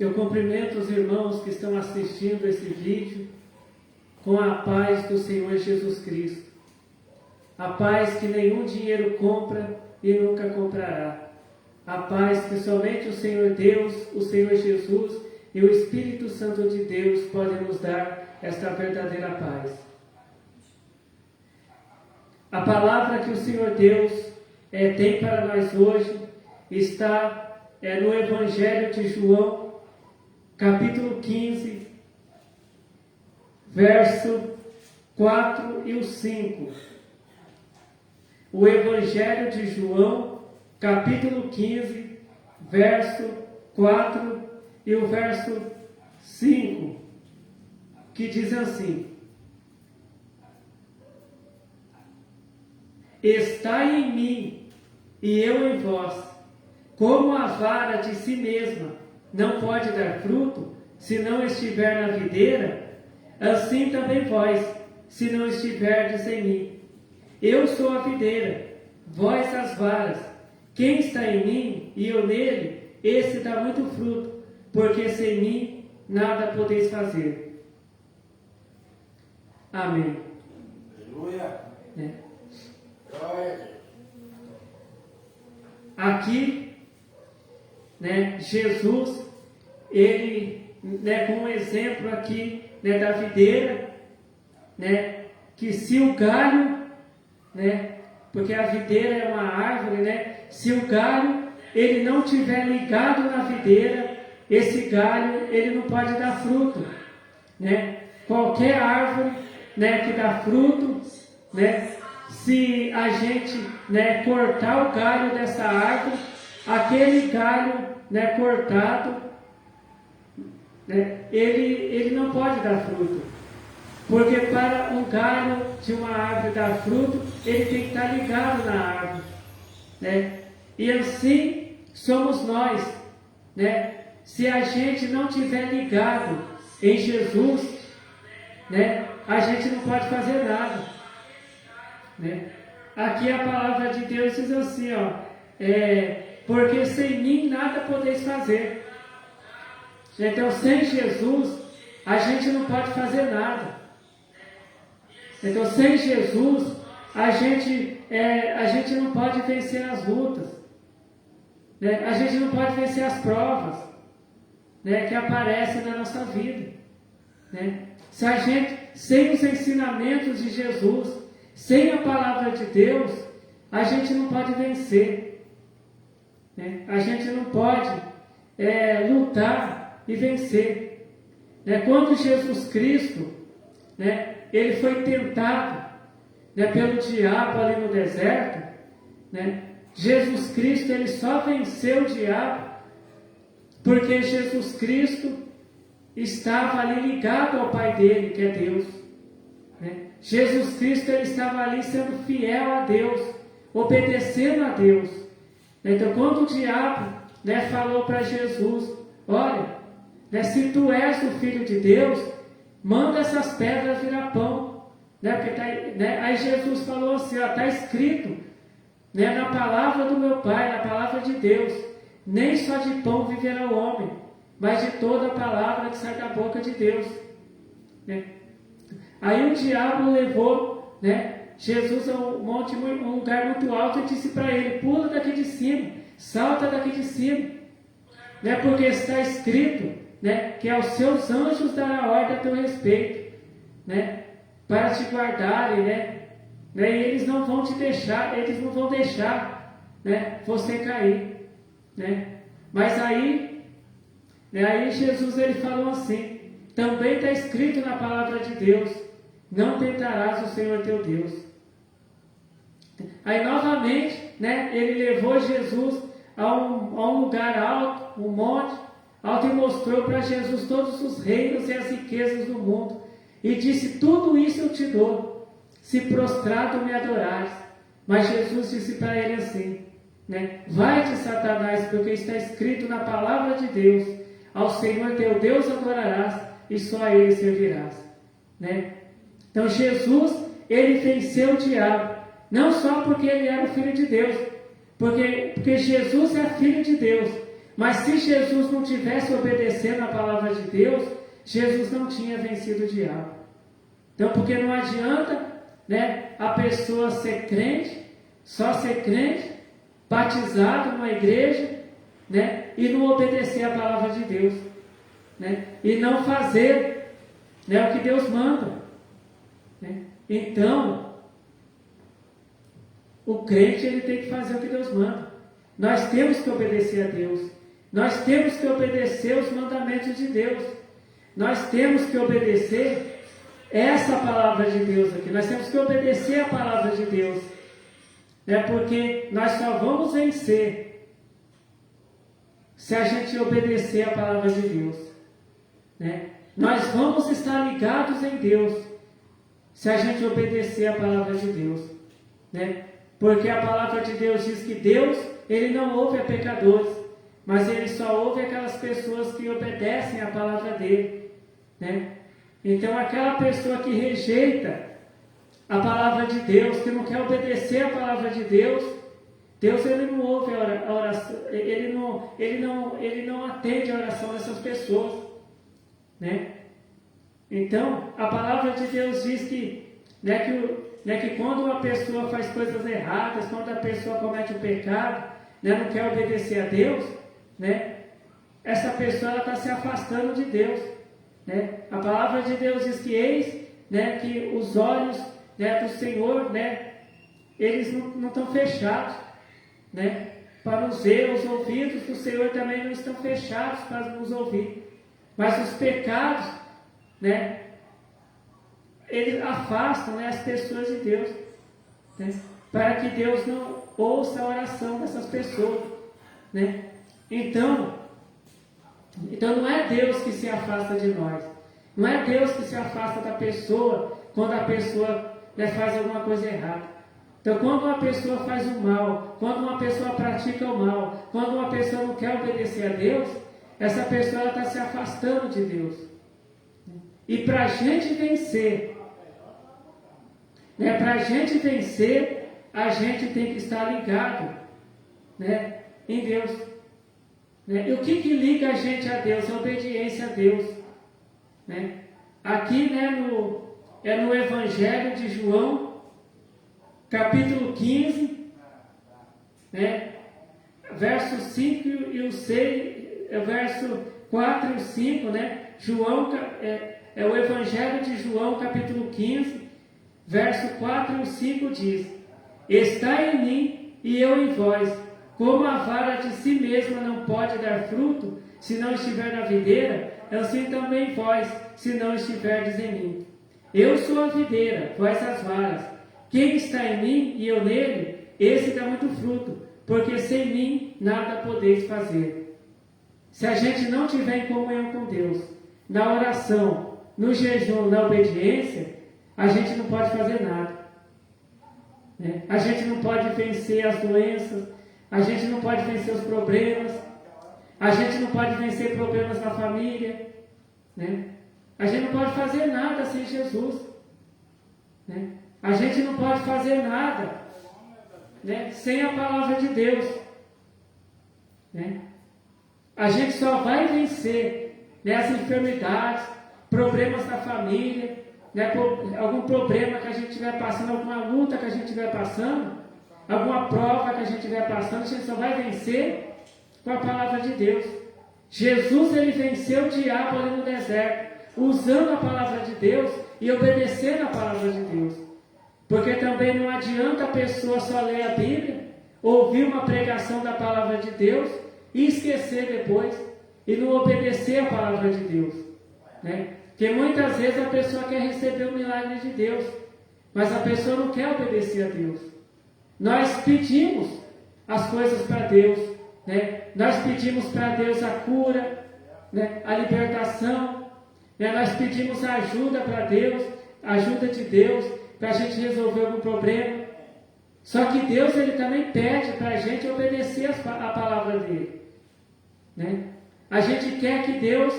Eu cumprimento os irmãos que estão assistindo esse vídeo com a paz do Senhor Jesus Cristo. A paz que nenhum dinheiro compra e nunca comprará. A paz que somente o Senhor Deus, o Senhor Jesus e o Espírito Santo de Deus podem nos dar esta verdadeira paz. A palavra que o Senhor Deus tem para nós hoje está no Evangelho de João, capítulo 15, verso 4 e o 5. O Evangelho de João, capítulo 15, verso 4 e o verso 5, que diz assim: Estai em mim e eu em vós, como a vara de si mesma não pode dar fruto, se não estiver na videira, assim também vós, se não estiverdes em mim. Eu sou a videira, vós as varas. Quem está em mim e eu nele, esse dá muito fruto, porque sem mim nada podeis fazer. Amém. Aleluia. Aqui, Jesus, ele, com um exemplo aqui, da videira, que se o galho, porque a videira é uma árvore, se o galho, ele não tiver ligado na videira, esse galho, ele não pode dar fruto, Qualquer árvore, que dá fruto, se a gente, cortar o galho dessa árvore, aquele galho, cortado, ele não pode dar fruto. Porque para um galho de uma árvore dar fruto, ele tem que estar ligado na árvore. E assim somos nós. Se a gente não estiver ligado em Jesus, a gente não pode fazer nada. Aqui a palavra de Deus diz assim, porque sem mim nada podeis fazer. Então, sem Jesus, a gente não pode fazer nada. Então, sem Jesus, a gente não pode vencer as lutas. A gente não pode vencer as provas que aparecem na nossa vida. Se a gente, sem os ensinamentos de Jesus, sem a palavra de Deus, a gente não pode vencer. A gente não pode lutar e vencer. Quando Jesus Cristo, ele foi tentado pelo diabo ali no deserto, Jesus Cristo, ele só venceu o diabo porque Jesus Cristo estava ali ligado ao Pai dele, que é Deus. Jesus Cristo, ele estava ali sendo fiel a Deus, obedecendo a Deus. Então, quando o diabo falou para Jesus: olha, se tu és o Filho de Deus, manda essas pedras virar pão. Aí Jesus falou assim: está escrito na palavra do meu Pai, na palavra de Deus, nem só de pão viverá o homem, mas de toda a palavra que sai da boca de Deus. Aí o diabo levou Jesus a um lugar muito alto e disse para ele: pula daqui de cima, salta daqui de cima, porque está escrito que aos seus anjos dará ordem a teu respeito, para te guardarem, e eles não vão te deixar, eles não vão deixar você cair, mas aí Jesus, ele falou assim: também está escrito na palavra de Deus, não tentarás o Senhor teu Deus. Aí novamente, ele levou Jesus a um lugar alto, um monte alto, e mostrou para Jesus todos os reinos e as riquezas do mundo, e disse: tudo isso eu te dou, se prostrado me adorares. Mas Jesus disse para ele assim, vai-te, Satanás, porque está escrito na palavra de Deus: ao Senhor teu Deus adorarás, e só a Ele servirás. Então Jesus, ele venceu o diabo, não só porque ele era o Filho de Deus, porque Jesus é Filho de Deus, Mas se Jesus não tivesse obedecendo a palavra de Deus, Jesus não tinha vencido o diabo. Então, porque não adianta, né, a pessoa ser crente, só ser crente, batizado numa igreja, né, e não obedecer a palavra de Deus, né, e não fazer, né, o que Deus manda, né. Então, o crente ele tem que fazer o que Deus manda. Nós temos que obedecer a Deus. Nós temos que obedecer os mandamentos de Deus. Nós temos que obedecer essa palavra de Deus aqui. Nós temos que obedecer a palavra de Deus, né? Porque nós só vamos vencer se a gente obedecer a palavra de Deus, né? Nós vamos estar ligados em Deus se a gente obedecer a palavra de Deus, né? Porque a palavra de Deus diz que Deus, Ele não ouve a pecadores, mas Ele só ouve aquelas pessoas que obedecem a palavra dEle, né? Então, aquela pessoa que rejeita a palavra de Deus, que não quer obedecer a palavra de Deus, Deus ele não ouve a oração, ele não atende a oração dessas pessoas, né? Então, a palavra de Deus diz que quando uma pessoa faz coisas erradas, quando a pessoa comete um pecado, né, não quer obedecer a Deus, né, essa pessoa está se afastando de Deus, né? A palavra de Deus diz que eis, né, que os olhos, né, do Senhor, né, eles não estão fechados, né, para nos ver, os ouvidos do Senhor também não estão fechados para nos ouvir, mas os pecados, né, eles afastam, né, as pessoas de Deus, né, para que Deus não ouça a oração dessas pessoas, né? Então não é Deus que se afasta de nós, não é Deus que se afasta da pessoa quando a pessoa, né, faz alguma coisa errada. Então, quando uma pessoa faz o mal, quando uma pessoa pratica o mal, quando uma pessoa não quer obedecer a Deus, essa pessoa está se afastando de Deus. E para a gente vencer, né, para a gente vencer, a gente tem que estar ligado, né, em Deus. Né? E o que liga a gente a Deus? A obediência a Deus. Né? Aqui, né, no Evangelho de João, capítulo 15, né, verso 5 e o 6, verso 4 e o 5, né? João, é o Evangelho de João, capítulo 15, verso 4 e 5 diz: está em mim e eu em vós, como a vara de si mesma não pode dar fruto, se não estiver na videira, assim também vós, se não estiverdes em mim. Eu sou a videira, vós as varas. Quem está em mim e eu nele, esse dá muito fruto, porque sem mim nada podeis fazer. Se a gente não tiver em comunhão com Deus, na oração, no jejum, na obediência, a gente não pode fazer nada. Né? A gente não pode vencer as doenças, a gente não pode vencer os problemas, a gente não pode vencer problemas na família, né? A gente não pode fazer nada sem Jesus, né? A gente não pode fazer nada, né, sem a palavra de Deus, né? A gente só vai vencer, né, as enfermidades, problemas na família, né, algum problema que a gente estiver passando, alguma luta que a gente estiver passando, alguma prova que a gente estiver passando, a gente só vai vencer com a palavra de Deus. Jesus, ele venceu o diabo ali no deserto, usando a palavra de Deus e obedecendo a palavra de Deus. Porque também não adianta a pessoa só ler a Bíblia, ouvir uma pregação da palavra de Deus e esquecer depois, e não obedecer a palavra de Deus, né? Porque muitas vezes a pessoa quer receber o milagre de Deus, mas a pessoa não quer obedecer a Deus. Nós pedimos as coisas para Deus, né? Nós pedimos para Deus a cura, né? A libertação, né? Nós pedimos a ajuda para Deus, a ajuda de Deus, para a gente resolver algum problema. Só que Deus, ele também pede para a gente obedecer a palavra dele, né? A gente quer que Deus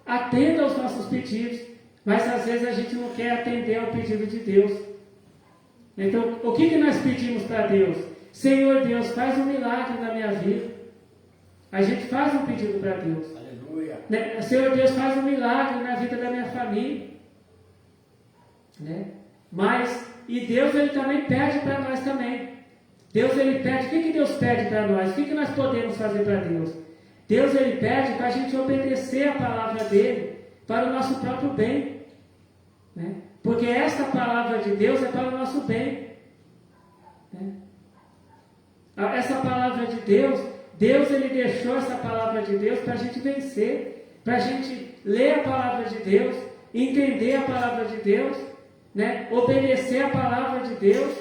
atenda aos nossos pedidos, mas às vezes a gente não quer atender ao pedido de Deus. Então, o que nós pedimos para Deus? Senhor Deus, faz um milagre na minha vida. A gente faz um pedido para Deus. Aleluia. Né? Senhor Deus, faz um milagre na vida da minha família. Né? E Deus, Ele também pede para nós também. Deus, Ele pede, o que Deus pede para nós? O que nós podemos fazer para Deus? Deus, Ele pede para a gente obedecer a palavra dEle para o nosso próprio bem. Né? Porque essa palavra de Deus é para o nosso bem. Né? Essa palavra de Deus, Ele deixou essa palavra de Deus para a gente vencer, para a gente ler a palavra de Deus, entender a palavra de Deus, né? Obedecer a palavra de Deus,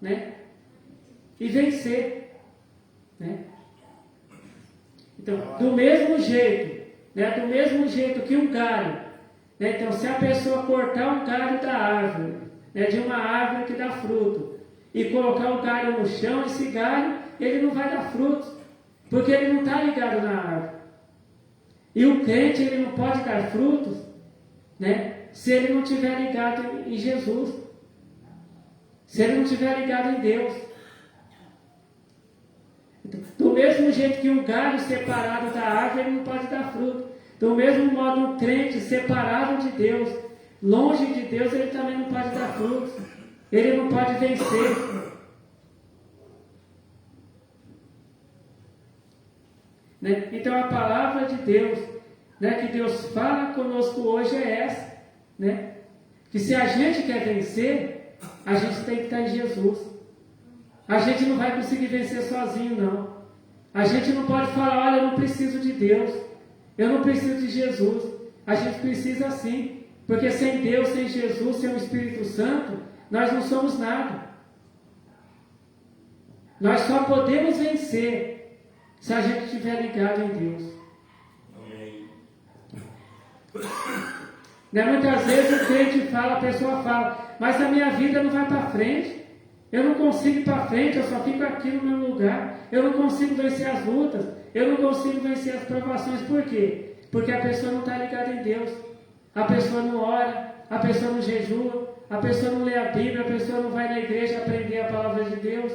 né? E vencer. Né? Então, do mesmo jeito, né? Do mesmo jeito que um galho, né? Então, se a pessoa cortar um galho da árvore, né? De uma árvore que dá fruto, e colocar o galho no chão, esse galho, ele não vai dar frutos, porque ele não está ligado na árvore. E o crente, ele não pode dar frutos, né? Se ele não estiver ligado em Jesus, se ele não estiver ligado em Deus. Então, do mesmo jeito que um galho separado da árvore, ele não pode dar fruto. Do mesmo modo, um crente separado de Deus, longe de Deus, ele também não pode dar frutos. Ele não pode vencer. Né? Então a palavra de Deus, né, que Deus fala conosco hoje é essa. Né? Que se a gente quer vencer, a gente tem que estar em Jesus. A gente não vai conseguir vencer sozinho, não. A gente não pode falar, olha, eu não preciso de Deus, eu não preciso de Jesus. A gente precisa sim, porque sem Deus, sem Jesus, sem o Espírito Santo, nós não somos nada. Nós só podemos vencer se a gente estiver ligado em Deus. Amém. Né? Muitas vezes o crente fala, a pessoa fala, mas a minha vida não vai para frente. Eu não consigo ir para frente, eu só fico aqui no meu lugar. Eu não consigo vencer as lutas. Eu não consigo vencer as provações. Por quê? Porque a pessoa não está ligada em Deus. A pessoa não ora, a pessoa não jejua, a pessoa não lê a Bíblia, a pessoa não vai na igreja aprender a palavra de Deus,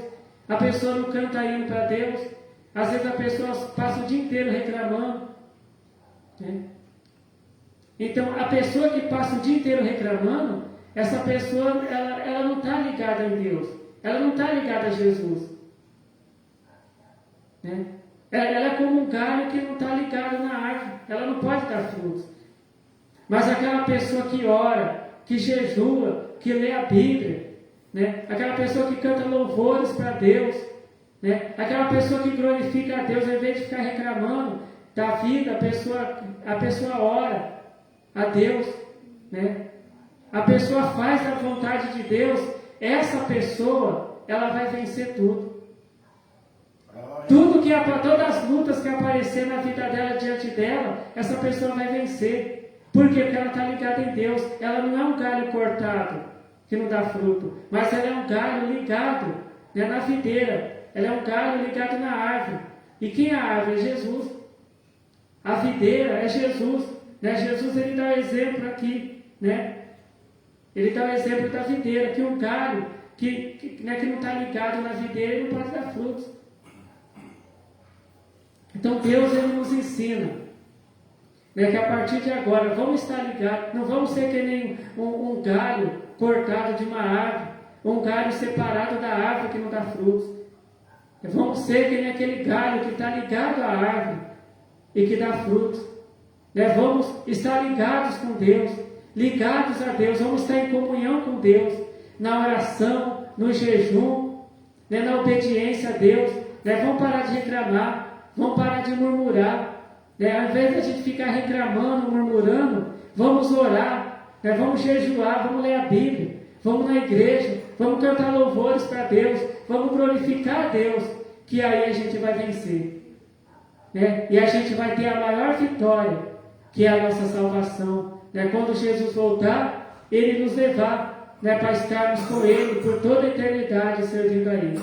a pessoa não canta hino para Deus. Às vezes a pessoa passa o dia inteiro reclamando. Né? Então, a pessoa que passa o dia inteiro reclamando, essa pessoa, ela não está ligada em Deus. Ela não está ligada a Jesus. Né? Ela é como um galho que não está ligado na árvore. Ela não pode dar frutos. Mas aquela pessoa que ora, que jejua, que lê a Bíblia, né? Aquela pessoa que canta louvores para Deus, né? Aquela pessoa que glorifica a Deus, em vez de ficar reclamando da vida, a pessoa ora a Deus, né? A pessoa faz a vontade de Deus. Essa pessoa, ela vai vencer tudo. Todas as lutas que aparecer na vida dela, diante dela, essa pessoa vai vencer. Por quê? Porque ela está ligada em Deus. Ela não é um galho cortado, que não dá fruto, mas ela é um galho ligado, né, na videira. Ela é um galho ligado na árvore. E quem é a árvore? É Jesus. A videira é Jesus. Né? Jesus, ele dá o exemplo aqui, né? Ele dá o exemplo da videira, que um galho que não está ligado na videira, ele não pode dar frutos. Então Deus, ele nos ensina, né, que a partir de agora vamos estar ligados, não vamos ser que nem um galho cortado de uma árvore, um galho separado da árvore que não dá frutos. Vamos ser que nem aquele galho que está ligado à árvore e que dá frutos. Né? Vamos estar ligados com Deus, ligados a Deus, vamos estar em comunhão com Deus, na oração, no jejum, né, na obediência a Deus. Né? Vamos parar de reclamar, vamos parar de murmurar. Né? Ao invés de a gente ficar reclamando, murmurando, vamos orar, né? Vamos jejuar, vamos ler a Bíblia, vamos na igreja, vamos cantar louvores para Deus, vamos glorificar a Deus, que aí a gente vai vencer. Né? E a gente vai ter a maior vitória, que é a nossa salvação. Né? Quando Jesus voltar, Ele nos levar, né, para estarmos com Ele por toda a eternidade servindo a Ele.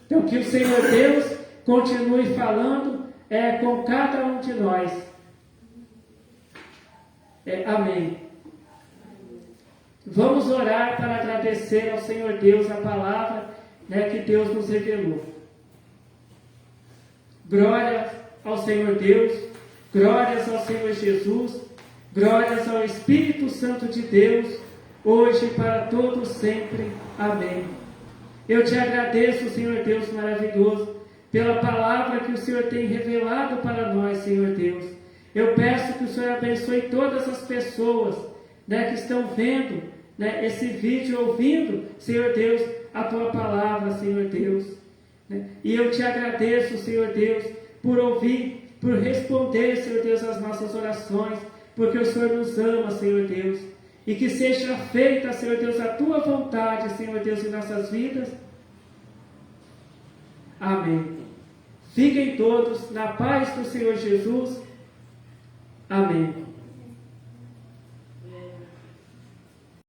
Então que o Senhor Deus continue falando com cada um de nós. Amém. Vamos orar para agradecer ao Senhor Deus a palavra, né, que Deus nos revelou. Glórias ao Senhor Deus, glórias ao Senhor Jesus, glórias ao Espírito Santo de Deus, hoje e para todos sempre. Amém. Eu te agradeço, Senhor Deus maravilhoso, pela palavra que o Senhor tem revelado para nós, Senhor Deus. Eu peço que o Senhor abençoe todas as pessoas, né, que estão vendo, né, esse vídeo, ouvindo, Senhor Deus, a tua palavra, Senhor Deus. Né? E eu te agradeço, Senhor Deus, por ouvir, por responder, Senhor Deus, as nossas orações, porque o Senhor nos ama, Senhor Deus. E que seja feita, Senhor Deus, a tua vontade, Senhor Deus, em nossas vidas. Amém. Fiquem todos na paz do Senhor Jesus. Amém.